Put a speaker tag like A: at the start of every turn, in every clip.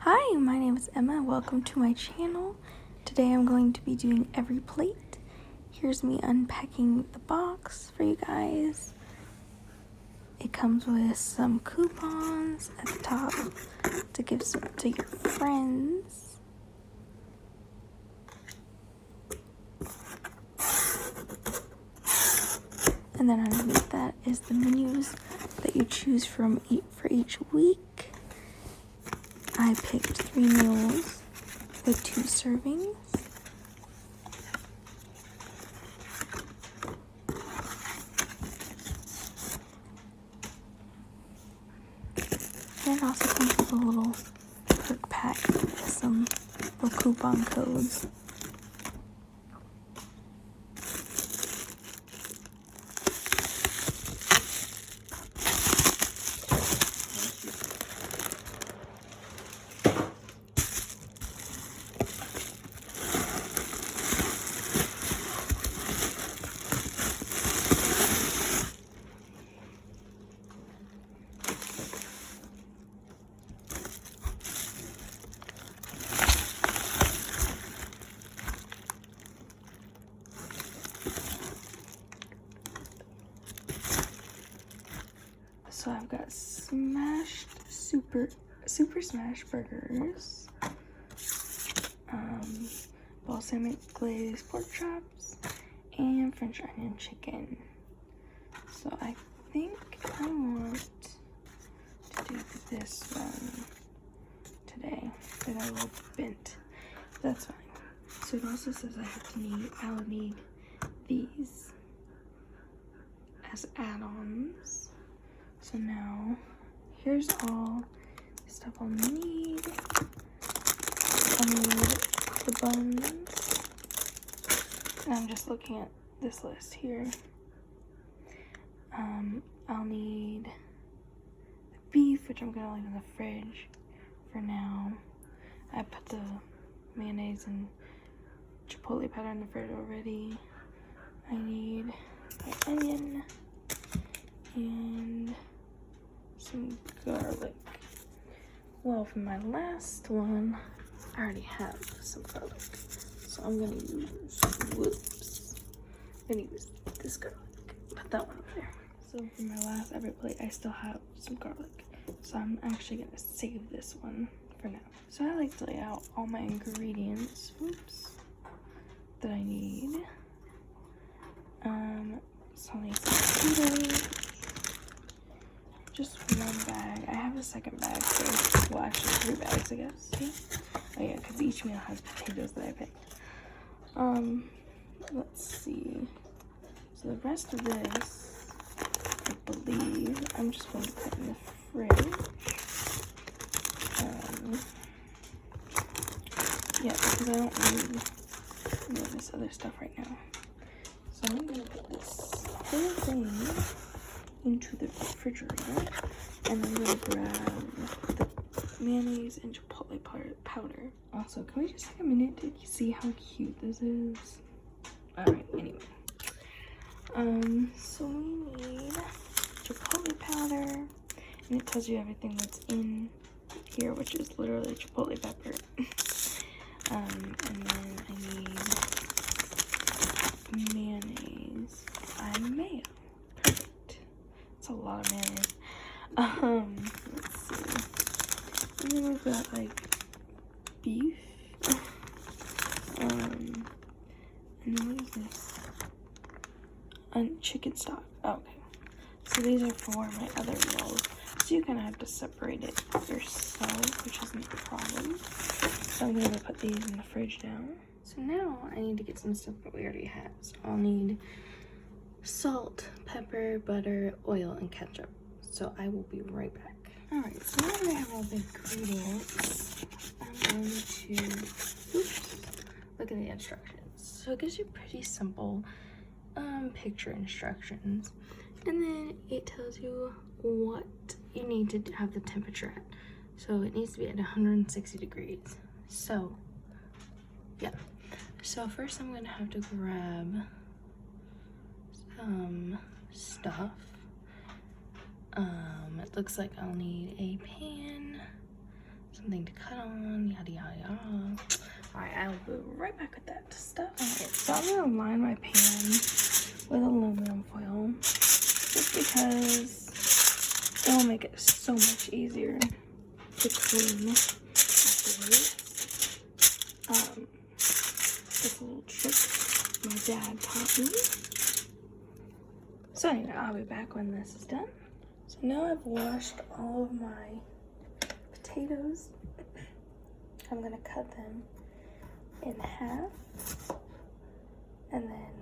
A: Hi, my name is Emma. Welcome to my channel. Today I'm going to be doing Everyplate. Here's me unpacking the box for you guys. It comes with some coupons at the top to give some to your friends. And then underneath that is the menus that you choose from for each week. I picked 3 meals with 2 servings. And it also comes with a little perk pack with some little coupon codes. So I've got smashed super smash burgers, balsamic glazed pork chops, and French onion chicken. So I think I want to do this one today. They're a little bent. That's fine. So it also says I will need these as add-ons. So now, here's all the stuff I'll need. I'll need the buns. And I'm just looking at this list here. I'll need the beef, which I'm gonna leave in the fridge for now. I put the mayonnaise and chipotle powder in the fridge already. I need my onion and some garlic. Well, for my last one, I already have some garlic, so I'm gonna use this garlic. Put that one over there. So for my last Everyplate, I still have some garlic, so I'm actually gonna save this one for now. So I like to lay out all my ingredients, that I need. So I need some potatoes. Just 1 bag. I have a second bag, so, well, actually 3 bags, I guess. See? Oh yeah, because each meal has potatoes that I picked. Let's see. So the rest of this, I believe, I'm just going to put in the fridge. Yeah, because I don't need any of this other stuff right now. So I'm going to put this whole thing into the refrigerator, and I'm gonna grab the mayonnaise and chipotle powder. Also, can we just take a minute to see how cute this is? Alright, anyway. So we need chipotle powder, and it tells you everything that's in here, which is literally chipotle pepper. And then I need mayonnaise and mayo. A lot of mayonnaise. Let's see. And then we've got like beef. And then what is this? Chicken stock. Oh, okay. So these are for my other meals. So you kind of have to separate it yourself, which isn't a problem. So I'm gonna put these in the fridge now. So now I need to get some stuff that we already have. So I'll need salt, pepper, butter, oil, and ketchup. So I will be right back. Alright, so now that I have all the ingredients, I'm going to, look at the instructions. So it gives you pretty simple picture instructions. And then it tells you what you need to have the temperature at. So it needs to be at 160 degrees. So, yeah. So first I'm going to have to grab stuff. It looks like I'll need a pan, something to cut on, yada yada yada. Alright, I'll be right back with that stuff. Alright, so I'm gonna line my pan with aluminum foil just because it will make it so much easier to clean afterwards. This little trick my dad taught me. So anyway, I'll be back when this is done. So now I've washed all of my potatoes. I'm gonna cut them in half and then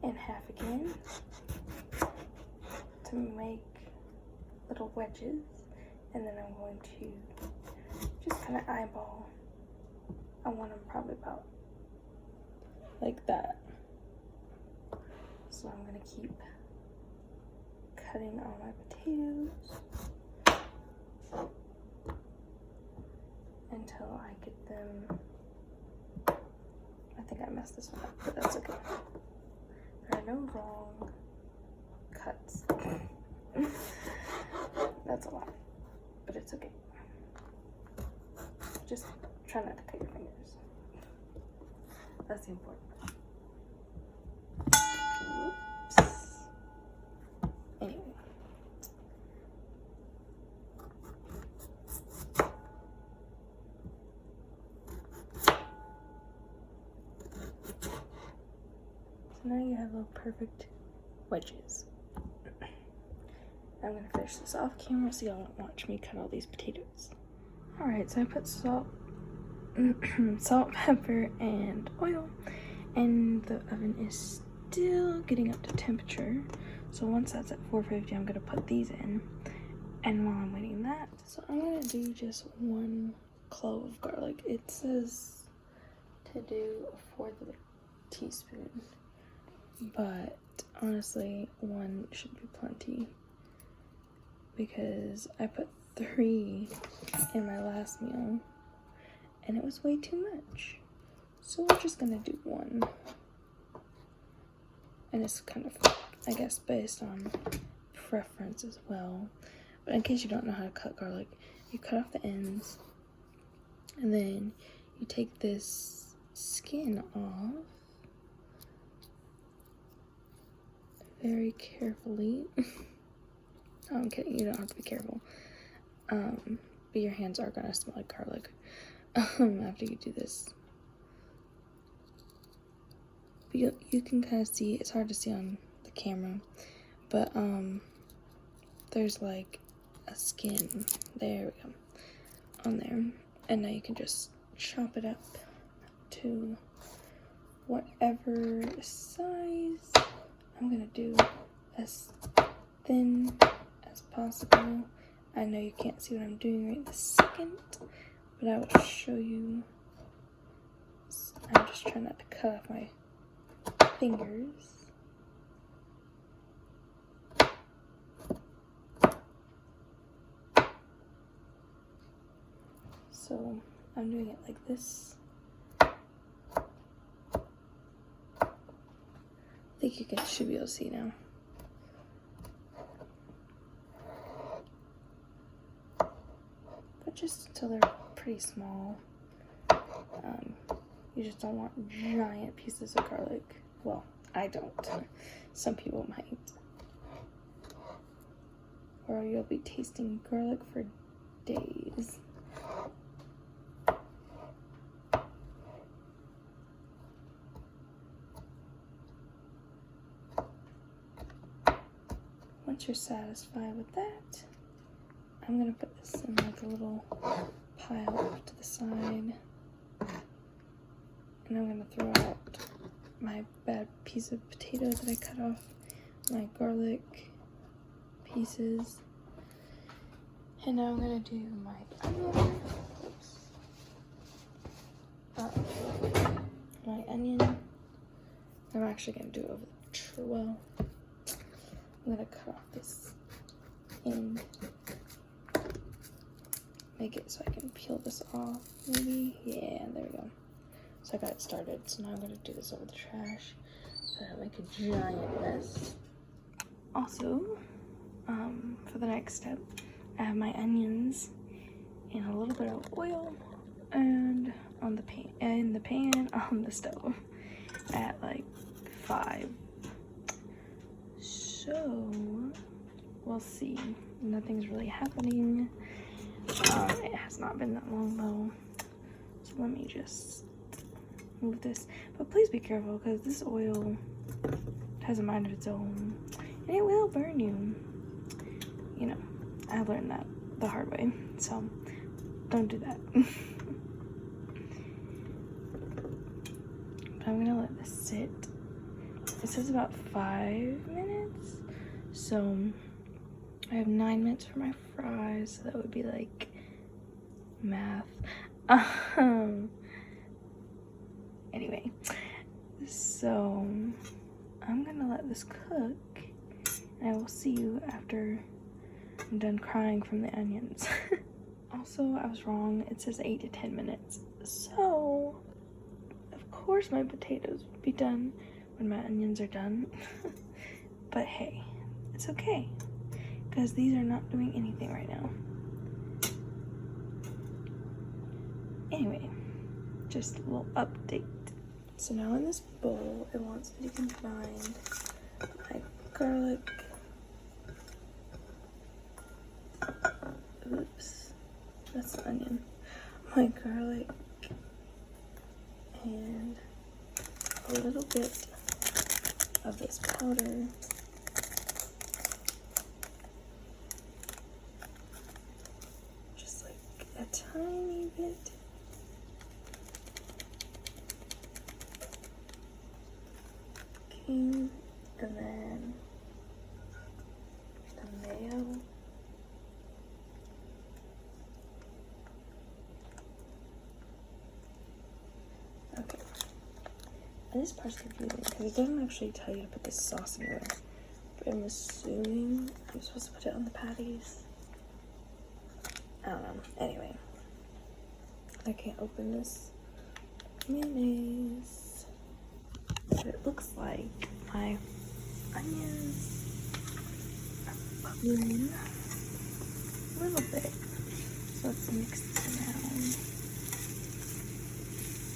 A: in half again to make little wedges, and then I'm going to just kind of eyeball. I want them probably about like that. So I'm gonna keep cutting all my potatoes until I get them. I think I messed this one up, but that's okay. There are no wrong cuts. That's a lot, but it's okay. Just try not to cut your fingers. That's the important part. Oops. Anyway. So now you have little perfect wedges. I'm gonna finish this off camera so y'all don't watch me cut all these potatoes. Alright, so I put salt, pepper, and oil, and the oven is still getting up to temperature. So once that's at 450, I'm gonna put these in. And while I'm waiting that, so I'm gonna do just 1 clove of garlic. It says to do 1/4 of a teaspoon, but honestly, 1 should be plenty because I put 3 in my last meal and it was way too much. So we're just gonna do 1. And it's kind of, I guess, based on preference as well. But in case you don't know how to cut garlic, you cut off the ends and then you take this skin off very carefully. Oh, I'm kidding, you don't have to be careful. But your hands are gonna smell like garlic after you do this. But you can kind of see, it's hard to see on the camera, but there's like a skin, there we go, on there. And now you can just chop it up to whatever size. I'm gonna do as thin as possible. I know you can't see what I'm doing right this second, but I will show you. I'm just trying not to cut off my fingers. So I'm doing it like this. I think you guys should be able to see now. But just until they're pretty small. You just don't want giant pieces of garlic. Well, I don't. Some people might. Or you'll be tasting garlic for days. Once you're satisfied with that, I'm gonna put this in like a little pile off to the side. And I'm gonna throw out my bad piece of potato that I cut off, my garlic pieces. And now I'm gonna do my onion. My onion. I'm actually gonna do it over the well. I'm gonna cut off this end. Make it so I can peel this off, maybe. Yeah, there we go. So I got it started. So now I'm gonna do this over the trash so I don't make a giant mess. Also, for the next step, I have my onions and a little bit of oil and on the pan on the stove at like 5. So we'll see. Nothing's really happening. It has not been that long though. So let me just move this. But please be careful because this oil has a mind of its own and it will burn you. You know, I learned that the hard way. So don't do that. But I'm gonna let this sit. It says about 5 minutes. So I have 9 minutes for my fries. So that would be like math. Anyway, so I'm gonna let this cook and I will see you after I'm done crying from the onions. Also, I was wrong. It says 8 to 10 minutes. So of course my potatoes will be done when my onions are done. But hey, it's okay because these are not doing anything right now. Anyway, just a little update. So now in this bowl, it wants me to combine my garlic. Oops, that's an onion. My garlic and a little bit of this powder. Just like a tiny bit. And then the mayo. Okay. And this part's confusing because it doesn't actually tell you to put this sauce in there. But I'm assuming I'm supposed to put it on the patties. I don't know. Anyway. I can't open this mayonnaise. But it looks like my onions are bubbling a little bit. So let's mix this around.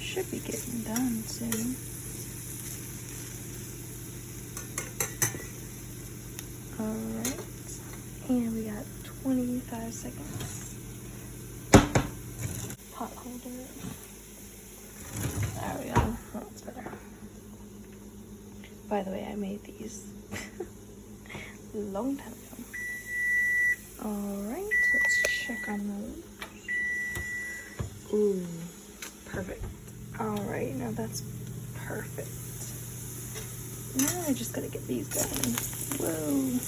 A: Should be getting done soon. Alright. And we got 25 seconds. Pot holder. There we go. That's better. By the way, I made these a long time ago. Alright, let's check on those. Ooh, perfect. Alright, now that's perfect. Now I just gotta get these going. Whoa.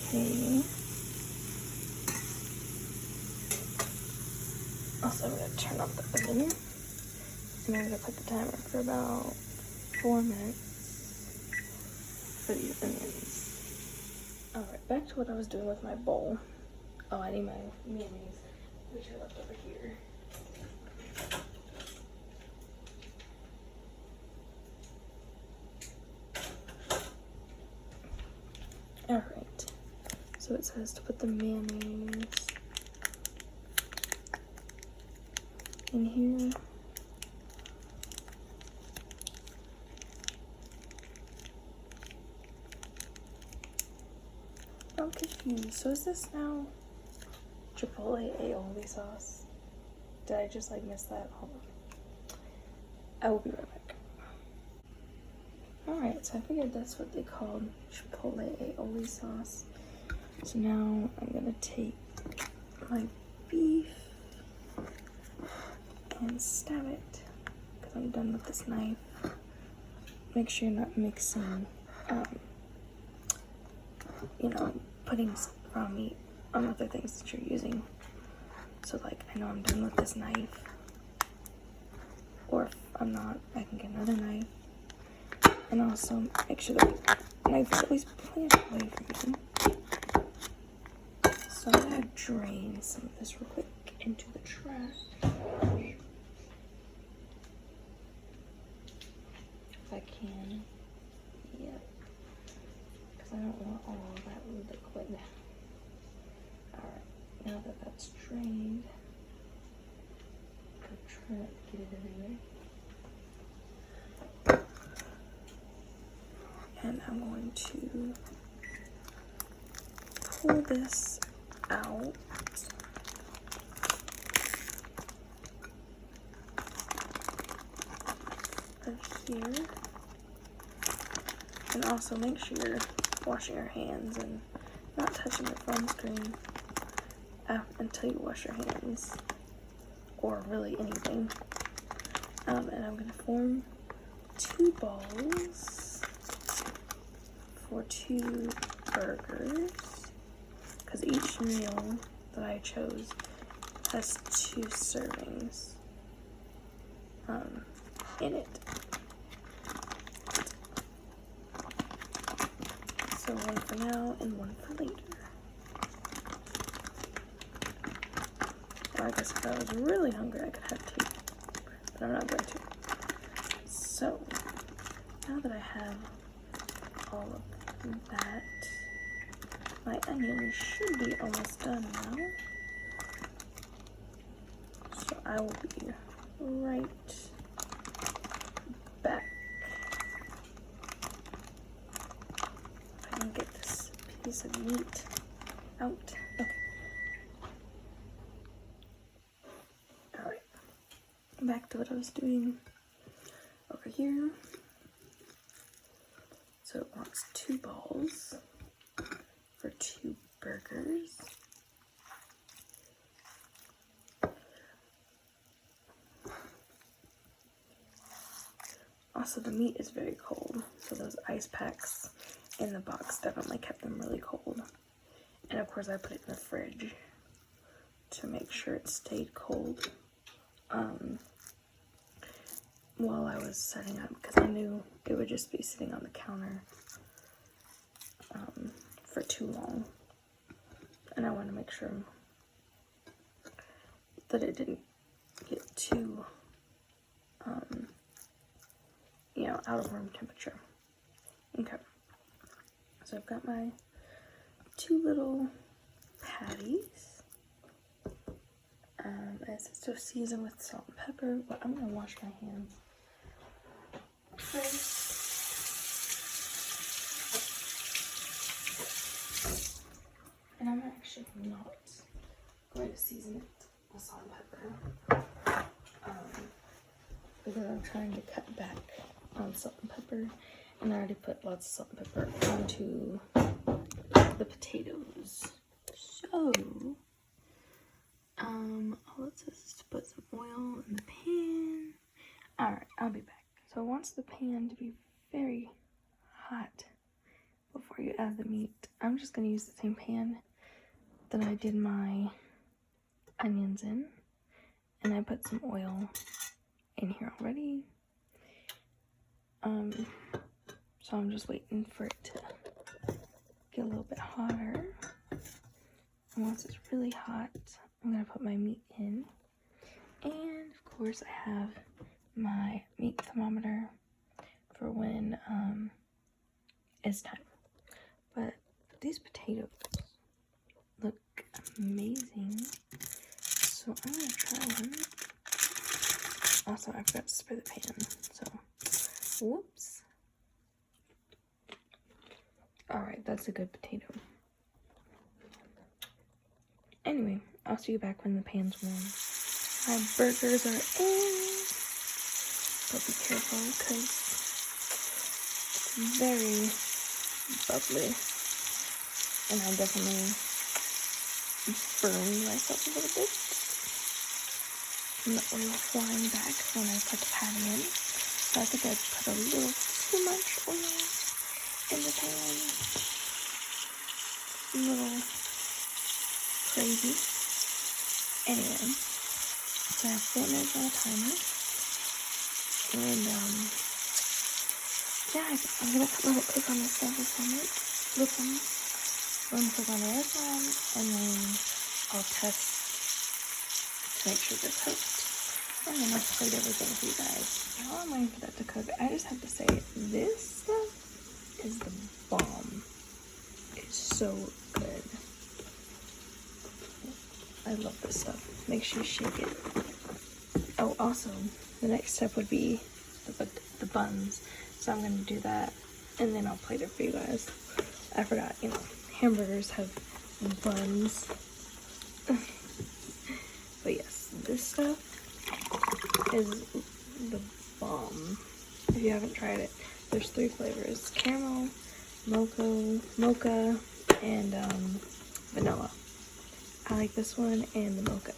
A: Okay. Also, I'm gonna turn off the oven. And I'm gonna put the timer for about 4 minutes for these onions. Alright, back to what I was doing with my bowl. Oh, I need my mayonnaise, which I left over here. Alright, so it says to put the mayonnaise in here. I'm confused. So is this now Chipotle aioli sauce? Did I just like miss that? Hold on. I will be right back. Alright, so I figured that's what they called Chipotle aioli sauce. So now I'm gonna take my beef and stab it because I'm done with this knife. Make sure you're not mixing, you know, putting raw meat on other things that you're using. So like, I know I'm done with this knife, or if I'm not, I can get another knife. And also make sure the knife is at least pointed away from me. So I'm gonna drain some of this real quick into the trash. If I can. Yep. don't want all of that liquid. Alright, now that that's drained, I'm trying to get it everywhere. And I'm going to pull this out. Of here. And also make sure you're washing your hands and not touching the phone screen until you wash your hands, or really anything. And I'm going to form 2 balls for 2 burgers, because each meal that I chose has 2 servings in it. So 1 for now and 1 for later. Or I guess if I was really hungry, I could have 2, but I'm not going to. So now that I have all of that, my onion should be almost done now. So I will be right back. If I can get this piece of meat out. Okay. Alright. Back to what I was doing over here. So it wants 2 balls for 2 burgers. Also, the meat is very cold, so those ice packs in the box definitely kept them really cold. And of course, I put it in the fridge to make sure it stayed cold while I was setting up, because I knew it would just be sitting on the counter for too long, and I wanted to make sure that it didn't get too out of room temperature. Okay, so I've got my 2 little patties. It says to season with salt and pepper, but I'm gonna wash my hands first. And I'm actually not going to season it with salt and pepper because I'm trying to cut back on salt and pepper, and I already put lots of salt and pepper onto the potatoes. So all it says is to put some oil in the pan. Alright, I'll be back. So it wants the pan to be very hot before you add the meat. I'm just going to use the same pan that I did my onions in, and I put some oil in here already. So I'm just waiting for it to get a little bit hotter. And once it's really hot, I'm going to put my meat in. And of course I have my meat thermometer for when it's time. But these potatoes look amazing, so I'm going to try one. Also, I forgot to spray the pan, so whoops. Alright, that's a good potato. Anyway, I'll see you back when the pan's warm. My burgers are in, but be careful because it's very bubbly, and I definitely burned myself a little bit from the oil flying back when I put the patty in. So I think I put a little too much oil in the pan. A little crazy. Anyway, so I have 4 minutes on a timer. And yeah, I'm gonna let it cook on the stove for 4 minutes. Flip them, let them cook on the other side, and then I'll test to make sure they're cooked. And then I'll plate everything for you guys. While I'm waiting for that to cook, I just have to say, this stuff is the bomb. so good. I love this stuff. Make sure you shake it. Oh, also, the next step would be the buns. So I'm gonna do that, and then I'll plate it for you guys. I forgot, you know, hamburgers have buns. But yes, this stuff is the bomb. If you haven't tried it, there's 3 flavors: caramel, mocha, and vanilla. I like this one and the mocha.